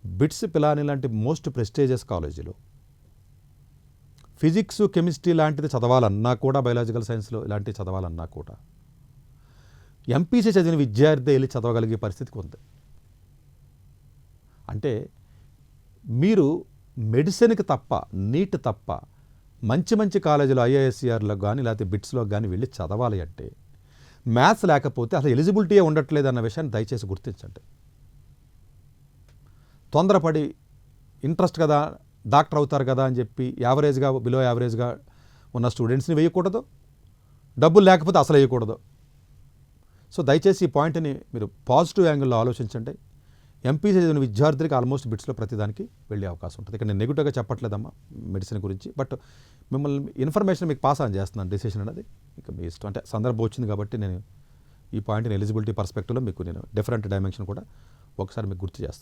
Bits, Pilani లాంటి most prestigious కాలేజీలో physics, chemistry లాంటిది చదవాలన్నా కూడా, బయాలజికల్ సైన్స్లో ఇలాంటివి చదవాలన్నా కూడా ఎంపీసీ చదివిన విద్యార్థి వెళ్ళి చదవగలిగే పరిస్థితికి ఉంది. అంటే మీరు మెడిసిన్కి తప్ప, నీట్ తప్ప మంచి మంచి కాలేజీలో ఐఐఎస్సిఆర్లో కానీ లేకపోతే బిట్స్లో కానీ వెళ్ళి చదవాలి అంటే మ్యాథ్స్ లేకపోతే అసలు ఎలిజిబిలిటీయే ఉండట్లేదు అన్న విషయాన్ని దయచేసి గుర్తించండి. తొందరపడి ఇంట్రెస్ట్ కదా, డాక్టర్ అవుతారు కదా అని చెప్పి యావరేజ్గా, బిలో యావరేజ్గా ఉన్న స్టూడెంట్స్ని వేయకూడదు, డబ్బులు లేకపోతే అసలు వేయకూడదు. సో దయచేసి ఈ పాయింట్ని మీరు పాజిటివ్ యాంగిల్లో ఆలోచించండి. ఎంపీసీ చదివిన విద్యార్థులకి ఆల్మోస్ట్ బిట్స్లో ప్రతిదానికి వెళ్ళే అవకాశం ఉంటుంది. ఇక్కడ నేను నెగిటివ్గా చెప్పట్లేదమ్మా మెడిసిన్ గురించి, బట్ మిమ్మల్ని ఇన్ఫర్మేషన్ మీకు పాస్ ఆన్ చేస్తున్నాను. డెసిషన్ అనేది ఇక మీ ఇష్టం. అంటే సందర్భం వచ్చింది కాబట్టి నేను ఈ పాయింట్ని ఎలిజిబిలిటీ పర్స్పెక్టివ్లో మీకు నేను డిఫరెంట్ డైమెన్షన్ కూడా ఒకసారి మీకు గుర్తు చేస్తాను.